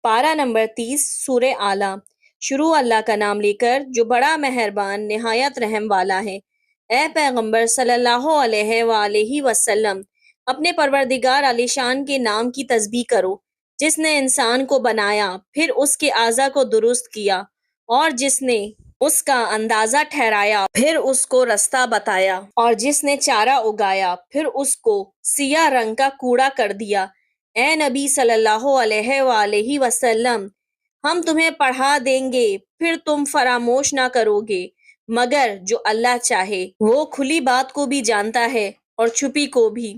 پارہ نمبر 30 سورہ اعلیٰ۔ شروع اللہ کا نام لے کر جو بڑا مہربان نہایت رحم والا ہے۔ اے پیغمبر صلی اللہ علیہ وآلہ وسلم، اپنے پروردگار عالی شان کے نام کی تسبیح کرو، جس نے انسان کو بنایا پھر اس کے اعضاء کو درست کیا، اور جس نے اس کا اندازہ ٹھہرایا پھر اس کو رستہ بتایا، اور جس نے چارہ اگایا پھر اس کو سیاہ رنگ کا کوڑا کر دیا۔ اے نبی صلی اللہ علیہ وآلہ وسلم، ہم تمہیں پڑھا دیں گے پھر تم فراموش نہ کرو گے، مگر جو اللہ چاہے۔ وہ کھلی بات کو بھی جانتا ہے اور چھپی کو بھی،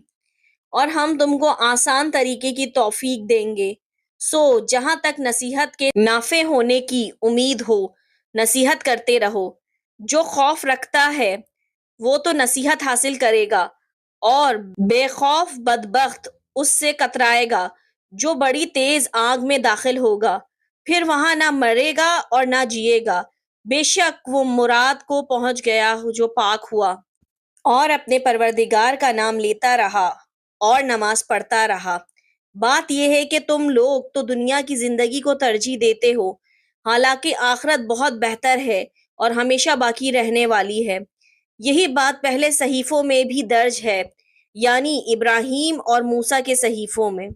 اور ہم تم کو آسان طریقے کی توفیق دیں گے۔ سو جہاں تک نصیحت کے نافع ہونے کی امید ہو نصیحت کرتے رہو۔ جو خوف رکھتا ہے وہ تو نصیحت حاصل کرے گا، اور بے خوف بدبخت اس سے کترائے گا جو بڑی تیز آگ میں داخل ہوگا، پھر وہاں نہ مرے گا اور نہ جیے گا۔ بے شک وہ مراد کو پہنچ گیا جو پاک ہوا، اور اپنے پروردگار کا نام لیتا رہا اور نماز پڑھتا رہا۔ بات یہ ہے کہ تم لوگ تو دنیا کی زندگی کو ترجیح دیتے ہو، حالانکہ آخرت بہت بہتر ہے اور ہمیشہ باقی رہنے والی ہے۔ یہی بات پہلے صحیفوں میں بھی درج ہے، یعنی ابراہیم اور موسیٰ کے صحیفوں میں۔